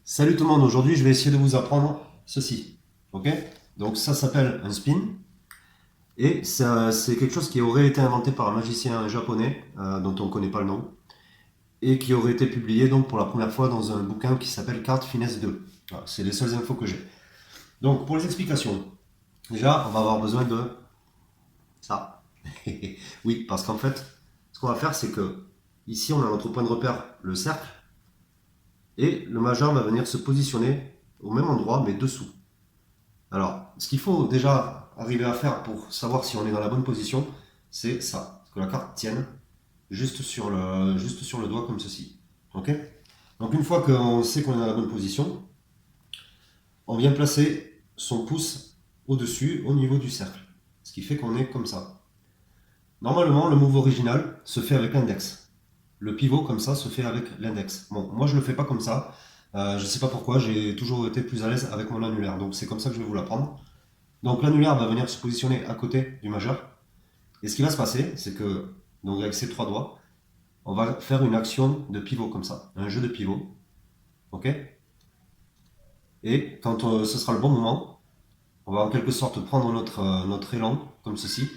Salut tout le monde, aujourd'hui je vais essayer de vous apprendre ceci. Ok? Donc ça s'appelle un spin et c'est quelque chose qui aurait été inventé par un magicien japonais dont on ne connaît pas le nom et qui aurait été publié donc pour la première fois dans un bouquin qui s'appelle Carte Finesse 2. Voilà, c'est les seules infos que j'ai. Donc pour les explications, déjà on va avoir besoin de ça. Oui, parce qu'en fait, ce qu'on va faire c'est que ici on a notre point de repère, le cercle, et le majeur va venir se positionner au même endroit mais dessous. Alors, ce qu'il faut déjà arriver à faire pour savoir si on est dans la bonne position, c'est ça, que la carte tienne juste sur le doigt comme ceci. Ok? Donc une fois qu'on sait qu'on est dans la bonne position, on vient placer son pouce au-dessus, au niveau du cercle. Ce qui fait qu'on est comme ça. Normalement, le move original se fait avec l'index. Le pivot comme ça se fait avec l'index. Bon, moi je le fais pas comme ça. Je sais pas pourquoi, j'ai toujours été plus à l'aise avec mon annulaire. Donc c'est comme ça que je vais vous l'apprendre. Donc l'annulaire va venir se positionner à côté du majeur. Et ce qui va se passer, c'est que, donc avec ces trois doigts, on va faire une action de pivot comme ça, un jeu de pivot. Ok? Et quand ce sera le bon moment, on va en quelque sorte prendre notre élan, comme ceci.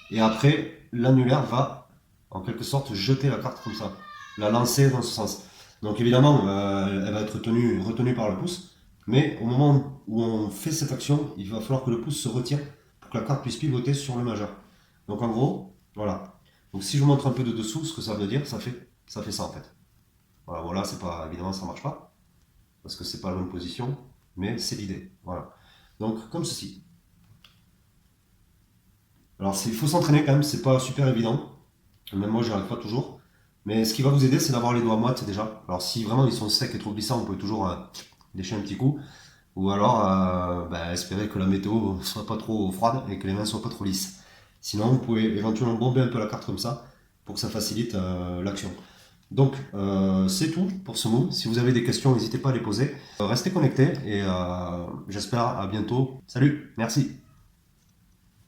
Et après, l'annulaire va en quelque sorte jeter la carte comme ça, la lancer dans ce sens. Donc évidemment, elle va être retenue par le pouce. Mais au moment où on fait cette action, il va falloir que le pouce se retire pour que la carte puisse pivoter sur le majeur. Donc en gros, voilà. Donc si je vous montre un peu de dessous, ce que ça veut dire, ça fait ça en fait. Voilà, voilà, c'est pas, évidemment ça marche pas, parce que c'est pas la bonne position, mais c'est l'idée. Voilà. Donc comme ceci. Alors il faut s'entraîner quand même, c'est pas super évident. Même moi, j'y arrive pas toujours. Mais ce qui va vous aider, c'est d'avoir les doigts moites déjà. Alors si vraiment ils sont secs et trop glissants, vous pouvez toujours lécher un petit coup. Ou alors espérer que la météo soit pas trop froide et que les mains soient pas trop lisses. Sinon, vous pouvez éventuellement bomber un peu la carte comme ça pour que ça facilite l'action. Donc, c'est tout pour ce mot. Si vous avez des questions, n'hésitez pas à les poser. Restez connectés et j'espère à bientôt. Salut, merci.